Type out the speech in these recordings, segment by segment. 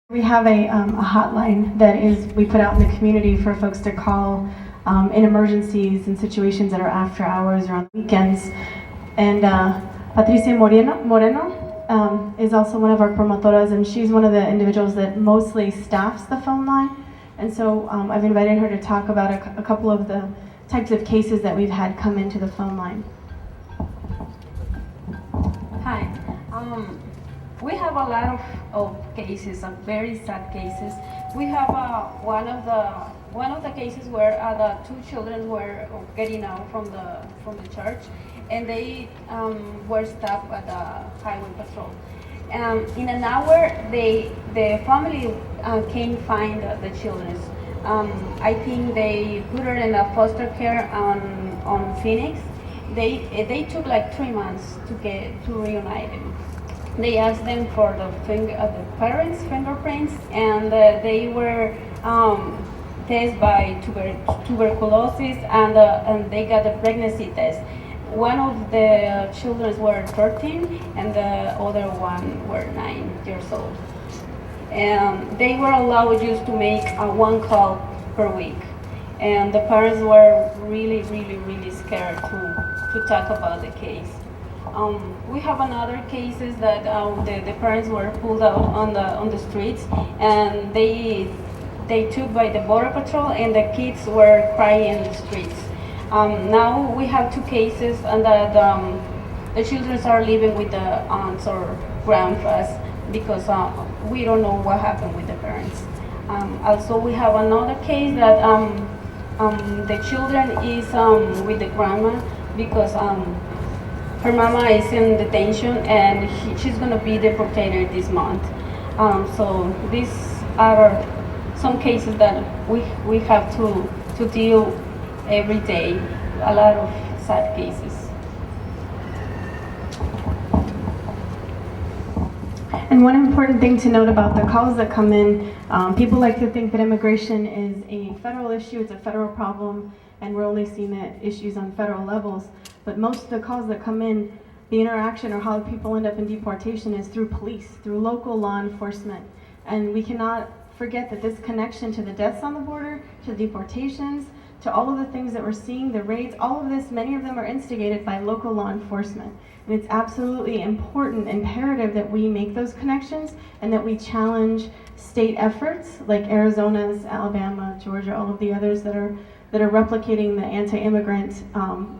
We have a hotline that we put out in the community for folks to call in emergencies and situations that are after hours or on weekends. And Patricia Moreno is also one of our promotoras, and she's one of the individuals that mostly staffs the phone line. And so I've invited her to talk about a couple of the types of cases that we've had come into the phone line. Hi. We have a lot of cases, very sad cases. We have one of the cases where the two children were getting out from the church, and they were stopped by the highway patrol. In an hour, the family came find the children. I think they put her in a foster care on Phoenix. They took like 3 months to reunite them. They asked them for the parents' fingerprints, and they were tested by tuberculosis, and they got a pregnancy test. One of the children were 13, and the other one were 9 years old. And they were allowed just to make one call per week. And the parents were really, really, really scared to talk about the case. We have another cases that the parents were pulled out on the streets, and they took by the border patrol, and the kids were crying in the streets. Now we have 2 cases, and that the children are living with the aunts or grandpas because we don't know what happened with the parents. Also, we have another case that the children is with the grandma because her mama is in detention, and she's going to be deported this month. So these are some cases that we have to deal every day, a lot of sad cases. And one important thing to note about the calls that come in, people like to think that immigration is a federal issue, it's a federal problem, and we're only seeing that issues on federal levels. But most of the calls that come in, the interaction or how people end up in deportation is through police, through local law enforcement. And we cannot forget that this connection to the deaths on the border, to the deportations, to all of the things that we're seeing, the raids, all of this, many of them are instigated by local law enforcement. And it's absolutely important, imperative that we make those connections and that we challenge state efforts like Arizona's, Alabama, Georgia, all of the others that are replicating the anti-immigrant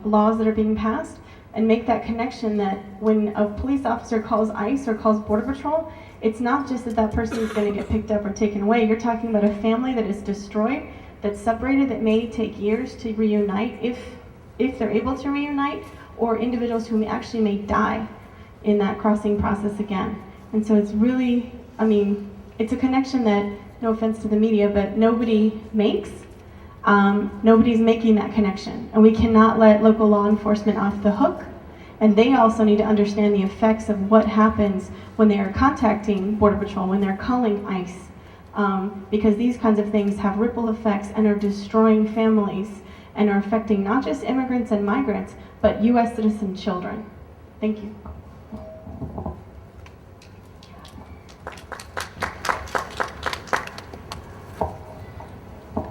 laws that are being passed, and make that connection that when a police officer calls ICE or calls Border Patrol, it's not just that person is going to get picked up or taken away. You're talking about a family that is destroyed, that's separated, that may take years to reunite if they're able to reunite, or individuals who actually may die in that crossing process again. And so it's really, it's a connection that, no offense to the media, but nobody makes. Nobody's making that connection, and we cannot let local law enforcement off the hook. And they also need to understand the effects of what happens when they are contacting Border Patrol, when they're calling ICE, because these kinds of things have ripple effects and are destroying families and are affecting not just immigrants and migrants, but U.S. citizen children. Thank you.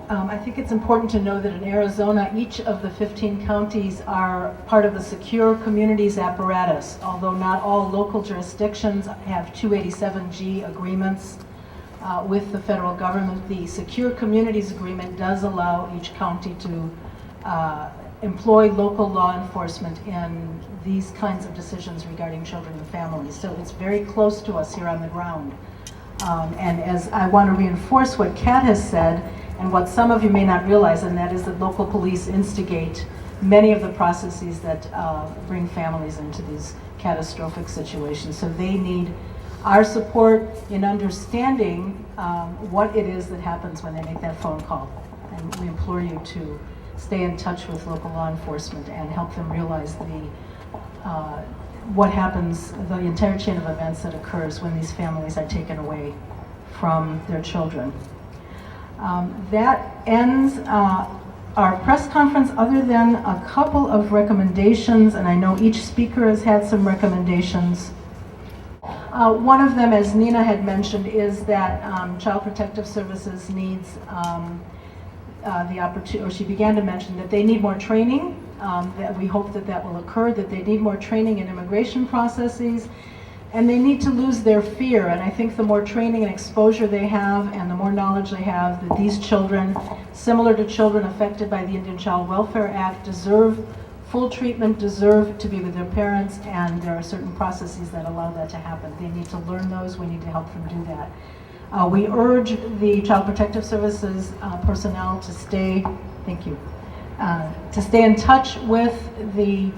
I think it's important to know that in Arizona, each of the 15 counties are part of the Secure Communities apparatus. Although not all local jurisdictions have 287G agreements with the federal government, the Secure Communities Agreement does allow each county to employ local law enforcement in these kinds of decisions regarding children and families. So it's very close to us here on the ground. And as I want to reinforce what Kat has said, and what some of you may not realize, and that is that local police instigate many of the processes that bring families into these catastrophic situations. So they need our support in understanding what it is that happens when they make that phone call. And we implore you to stay in touch with local law enforcement and help them realize what happens, the entire chain of events that occurs when these families are taken away from their children. That ends our press conference, other than a couple of recommendations, and I know each speaker has had some recommendations. One of them, as Nina had mentioned, is that Child Protective Services needs the opportunity, or she began to mention that they need more training, that we hope that that will occur, that they need more training in immigration processes, and they need to lose their fear. And I think the more training and exposure they have and the more knowledge they have that these children, similar to children affected by the Indian Child Welfare Act, deserve full treatment, deserve to be with their parents, and there are certain processes that allow that to happen. They need to learn those, we need to help them do that. We urge the Child Protective Services personnel to stay, thank you, to stay in touch with the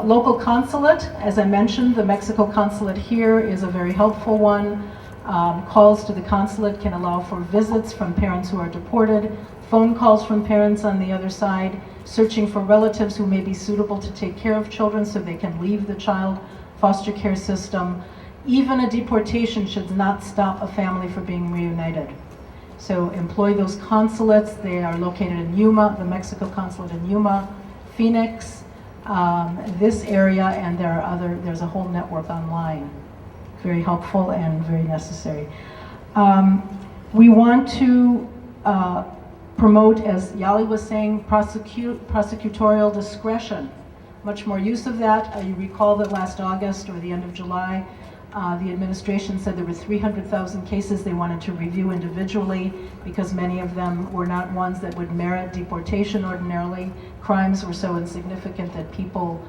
local consulate. As I mentioned, the Mexico consulate here is a very helpful one. Calls to the consulate can allow for visits from parents who are deported, phone calls from parents on the other side, searching for relatives who may be suitable to take care of children so they can leave the child foster care system. Even a deportation should not stop a family from being reunited. So employ those consulates. They are located in Yuma, the Mexico consulate in Yuma, Phoenix, this area, and there's a whole network online. Very helpful and very necessary. We want to promote, as Yali was saying, prosecutorial discretion. Much more use of that. You recall that last August or the end of July, the administration said there were 300,000 cases they wanted to review individually because many of them were not ones that would merit deportation ordinarily. Crimes were so insignificant that people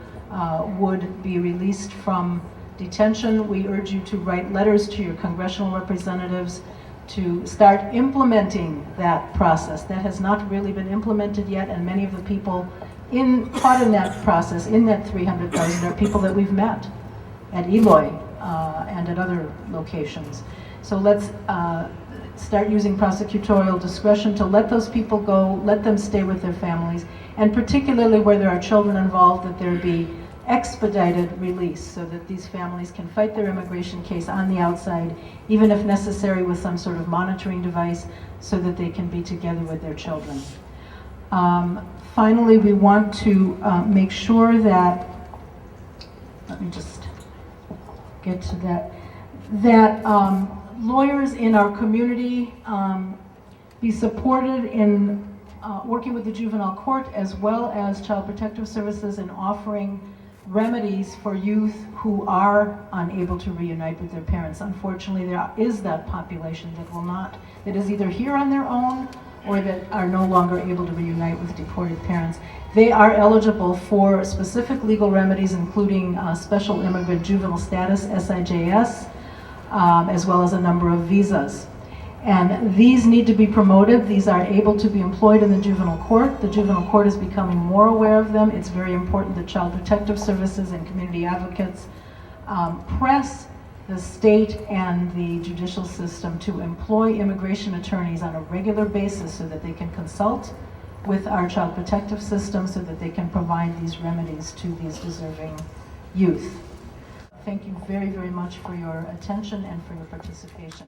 would be released from detention. We urge you to write letters to your congressional representatives to start implementing that process. That has not really been implemented yet, and many of the people caught in that process, in that 300,000, are people that we've met at Eloy and at other locations. So let's start using prosecutorial discretion to let those people go, let them stay with their families, and particularly where there are children involved, that there be expedited release so that these families can fight their immigration case on the outside, even if necessary with some sort of monitoring device, so that they can be together with their children. Finally, we want to make sure that, let me just get to that lawyers in our community be supported in working with the juvenile court as well as Child Protective Services in offering remedies for youth who are unable to reunite with their parents. Unfortunately, there is that population that is either here on their own or that are no longer able to reunite with deported parents. They are eligible for specific legal remedies, including special immigrant juvenile status, SIJS, as well as a number of visas. And these need to be promoted. These are able to be employed in the juvenile court. The juvenile court is becoming more aware of them. It's very important that Child Protective Services and community advocates press the state and the judicial system to employ immigration attorneys on a regular basis so that they can consult with our child protective system so that they can provide these remedies to these deserving youth. Thank you very, very much for your attention and for your participation.